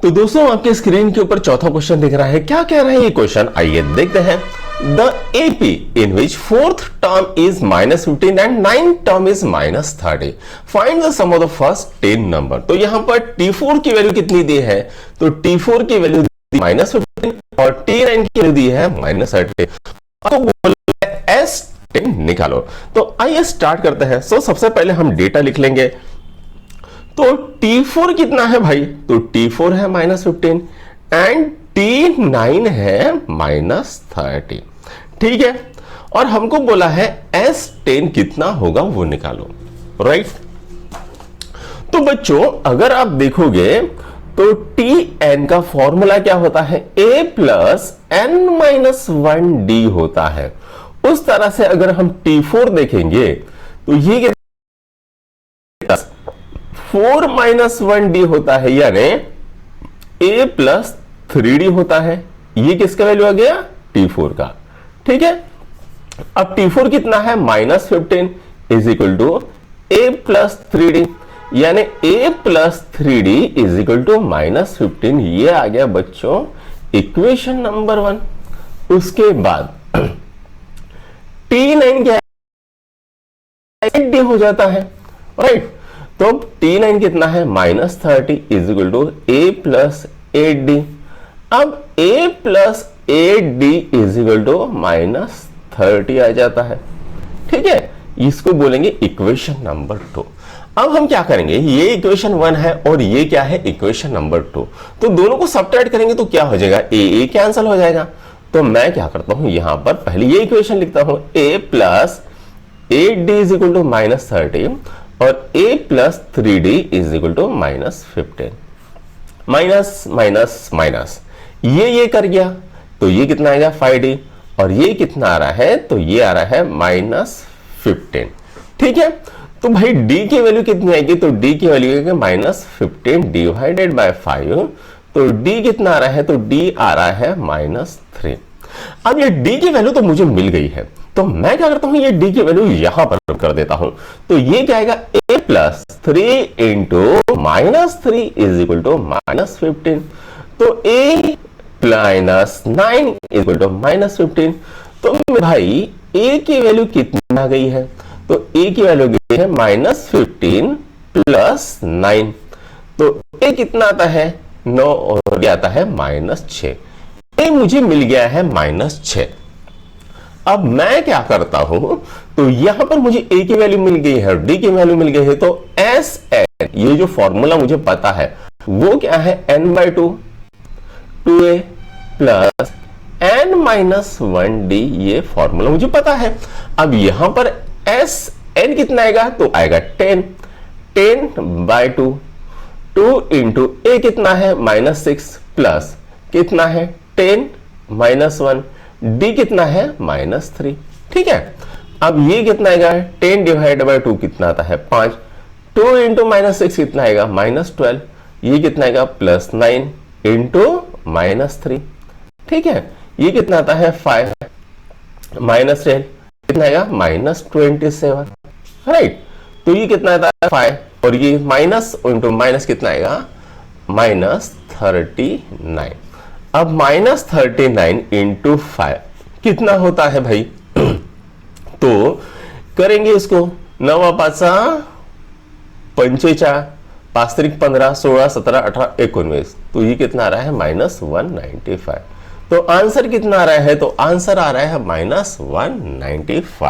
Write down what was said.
तो दोस्तों आपके स्क्रीन के ऊपर चौथा क्वेश्चन दिख रहा है। क्या कह रहा है ये क्वेश्चन, आइए देखते हैं। The AP in which fourth term is -15 and ninth term is -30, find the sum of the first 10 number. तो यहां पर T4 की वैल्यू कितनी दी है, तो T4 की वैल्यू -15 और T9 की वैल्यू दी है -30। तो बोला है S10 निकालो। तो आइए स्टार्ट करते हैं। सबसे पहले हम डेटा लिख लेंगे। तो T4 कितना है भाई, तो T4 है -15 एंड T9 है -30। ठीक है, और हमको बोला है S10 कितना होगा वो निकालो, राइट। तो बच्चों अगर आप देखोगे तो Tn का फॉर्मूला क्या होता है, a प्लस n-1d होता है। उस तरह से अगर हम T4 देखेंगे तो ये 4-1d होता है, यानी a प्लस 3d होता है। ये किसका वैल्यू आ गया, T4 का। ठीक है, अब T4 कितना है, -15 is equal to a plus 3d, यानी a plus 3d is equal to -15। ये आ गया बच्चों इक्वेशन नंबर 1। उसके बाद T9 क्या है, 8d हो जाता है, राइट। तो T9 कितना है, -30 is equal to a plus 8d। अब a plus 8d is equal to -30 आ जाता है। ठीक है, इसको बोलेंगे इक्वेशन नंबर 2। अब हम क्या करेंगे, ये इक्वेशन 1 है और ये क्या है, इक्वेशन नंबर 2। तो दोनों को सबट्रैक्ट करेंगे तो क्या हो जाएगा, a कैंसिल हो जाएगा। तो मैं क्या करता हूं, यहां पर पहले ये इक्वेशन लिखता हूं, a plus 8d is equal to -30 और a plus 3d is equal to -15। Minus minus minus, ये कर गया तो ये कितना आएगा 5d, और ये कितना आ रहा है, तो ये आ रहा है -15। ठीक है, तो भाई d की वैल्यू कितनी आएगी, तो d की वैल्यू है -15 डिवाइडेड बाय 5। तो d कितना आ रहा है, तो d आ रहा है -3। अब ये d की वैल्यू तो मुझे मिल गई है, तो मैं क्या करता हूं, ये d की वैल्यू यहां पर कर देता हूं। तो ये क्या आएगा, a plus 3 into -3 is equal to -15। तो a plus 9 is equal to -15। तो भाई a की वैल्यू कितनी आ गई है, तो a की वैल्यू गई है -15 प्लस 9। तो a कितना आता है, 9, और क्या आता है -6। a मुझे मिल गया है -6। अब मैं क्या करता हूं, तो यहां पर मुझे a की वैल्यू मिल गई है और d की वैल्यू मिल गई है। तो Sn, ये जो फॉर्मूला मुझे पता है वो क्या है, n/2 2a प्लस n-1d, ये फॉर्मूला मुझे पता है। अब यहां पर Sn कितना आएगा, तो आएगा 10/2, 2 इंटू a कितना है -6 प्लस कितना है 10-1, d कितना है -3। ठीक है, अब ये कितना आएगा, 10 डिवाइड बाय 2 कितना आता है 5, 2 इंटू -6 कितना आएगा -12, ये कितना आएगा +9 इंटू -3। ठीक है, ये कितना आता है 5 -10 कितना आएगा -27, राइट। तो ये कितना आता है 5, और ये माइनस इंटू माइनस कितना आएगा -39। अब -39 इंटू 5 कितना होता है भाई, तो करेंगे इसको, 9 5 45, 5 3 15, 16 17 18 19, तो ये कितना आ रहा है -195। तो आंसर कितना आ रहा है, तो आंसर आ रहा है -195।